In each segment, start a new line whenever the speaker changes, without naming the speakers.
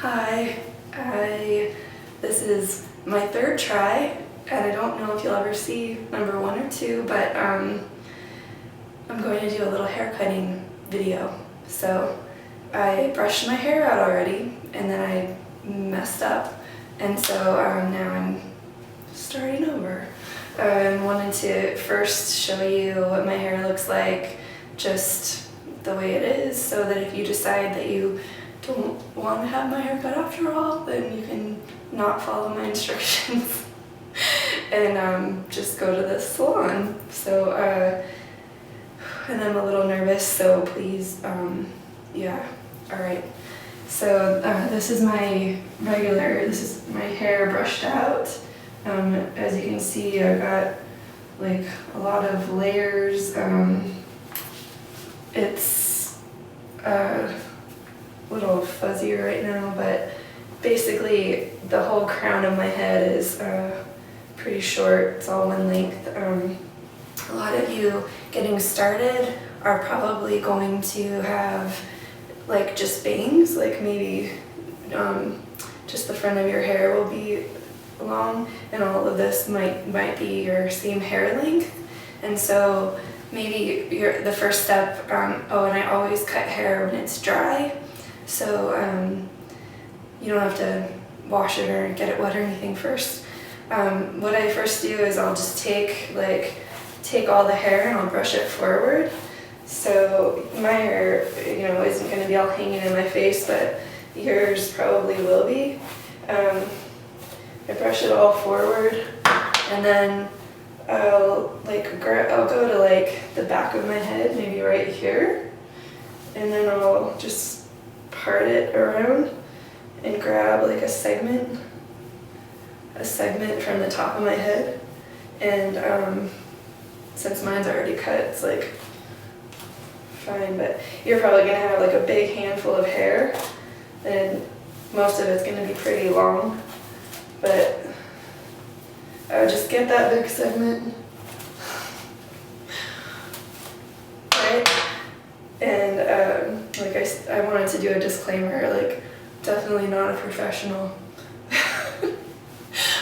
Hi, this is my third try, and I don't know if you'll ever see number 1 or 2, but I'm going to do a little hair cutting video. So I brushed my hair out already, and then I messed up, and so now I'm starting over. I wanted to first show you what my hair looks like, just the way it is, so that if you decide that you don't want to have my hair cut after all, then you can not follow my instructions and just go to the salon. So, and I'm a little nervous, so please, yeah, alright. So this is my hair brushed out. As you can see, I've got like a lot of layers. It's a little fuzzier right now, but basically the whole crown of my head is pretty short. It's all one length. A lot of you getting started are probably going to have like just bangs, like maybe just the front of your hair will be long, and all of this might be your same hair length. And so maybe the first step, oh, and I always cut hair when it's dry, so you don't have to wash it or get it wet or anything first. What I first do is I'll just take all the hair and I'll brush it forward. So my hair, isn't going to be all hanging in my face, but yours probably will be. I brush it all forward, and then I'll go to like the back of my head, maybe right here, and then I'll just part it around and grab like a segment from the top of my head. And since mine's already cut, it's like fine, but you're probably gonna have like a big handful of hair, and most of it's gonna be pretty long. But I would just get that big segment, right? And like I wanted to do a disclaimer, like definitely not a professional.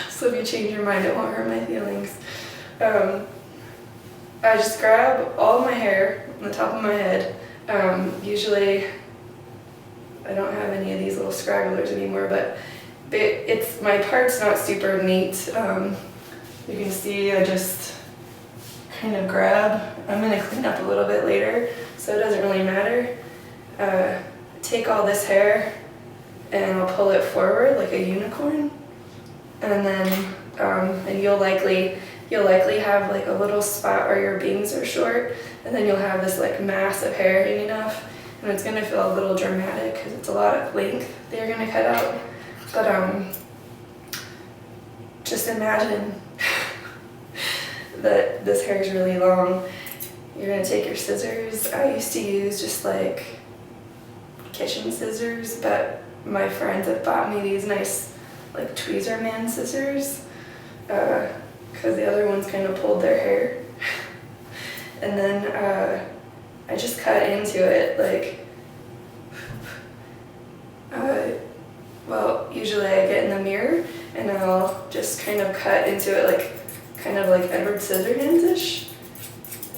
So if you change your mind, it won't hurt my feelings. I just grab all my hair on the top of my head. Usually I don't have any of these little scragglers anymore, but my part's not super neat. You can see I just kind of grab. I'm going to clean up a little bit later, so it doesn't really matter. Take all this hair and I'll pull it forward like a unicorn, and then and you'll likely have like a little spot where your bangs are short, and then you'll have this like mass of hair hanging off, and it's going to feel a little dramatic because it's a lot of length that you're going to cut out. But just imagine that this hair is really long. You're going to take your scissors. I used to use just like kitchen scissors, but my friends have bought me these nice like tweezer man scissors because the other ones kind of pulled their hair. And then I just cut into it like well, usually I get in the mirror and I'll just kind of cut into it like Edward Scissorhands-ish.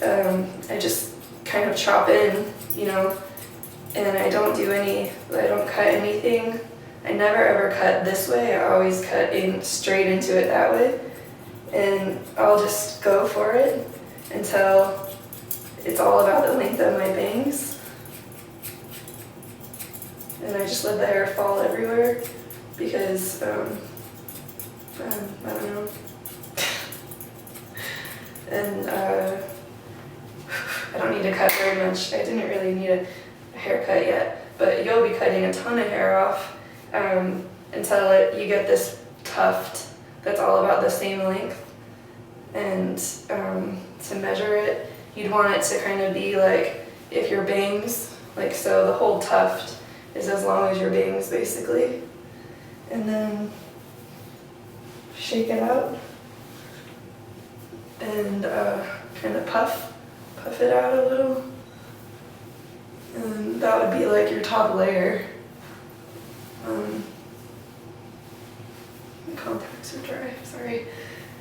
I just kind of chop in, and I don't cut anything. I never ever cut this way. I always cut in straight into it that way. And I'll just go for it until it's all about the length of my bangs. And I just let the hair fall everywhere because, I don't know. And I don't need to cut very much. I didn't really need a haircut yet, but you'll be cutting a ton of hair off until you get this tuft that's all about the same length. And to measure it, you'd want it to kind of be like if your bangs, like so the whole tuft is as long as your bangs basically. And then shake it out and kind of puff it out a little. And that would be like your top layer. My contacts are dry, sorry.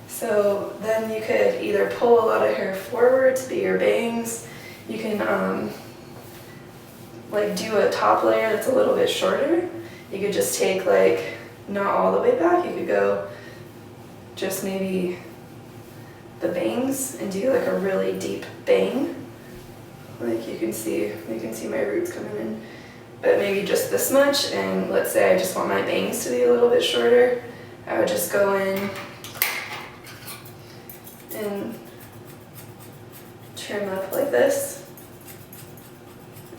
So then you could either pull a lot of hair forward to be your bangs. You can like do a top layer that's a little bit shorter. You could just take like not all the way back. You could go just maybe the bangs and do like a really deep bang. Like you can see my roots coming in. But maybe just this much, and let's say I just want my bangs to be a little bit shorter. I would just go in and trim up like this.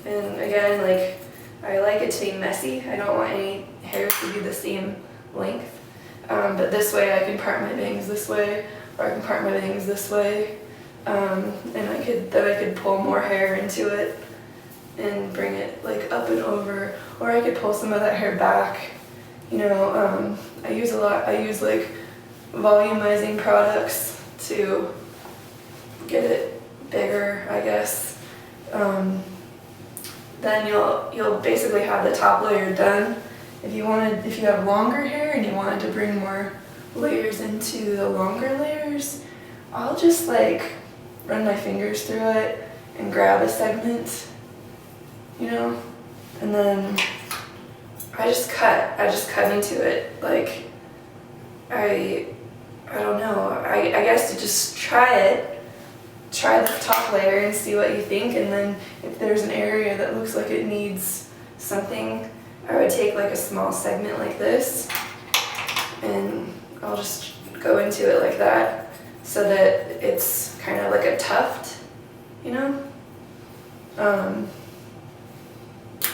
And again, like, I like it to be messy. I don't want any hairs to be the same length. But this way I can part my bangs this way, or I can part my bangs this way. And then I could pull more hair into it and bring it like up and over, or I could pull some of that hair back. You know, I use like volumizing products to get it bigger, I guess. Then you'll basically have the top layer done. If you have longer hair and you wanted to bring more layers into the longer layers, I'll just like run my fingers through it and grab a segment, you know, and then I just cut into it. Like, I don't know, I guess to just try the top layer and see what you think, and then if there's an area that looks like it needs something, I would take like a small segment like this, and I'll just go into it like that, so that it's kind of like a tuft, you know?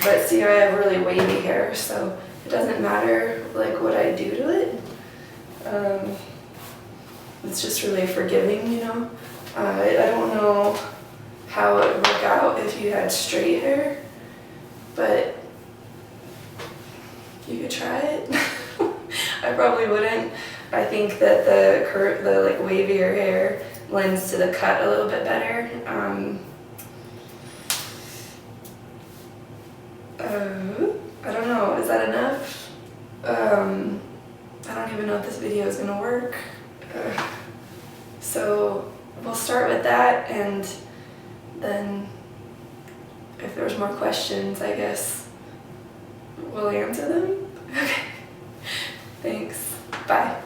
But see, I have really wavy hair, so it doesn't matter like what I do to it. It's just really forgiving, you know? I don't know how it would work out if you had straight hair, but you could try it. I probably wouldn't. I think that the like wavier hair lends to the cut a little bit better. I don't know, is that enough? I don't even know if this video is gonna work. So we'll start with that, and then if there's more questions, I guess we'll answer them. Okay, thanks, bye.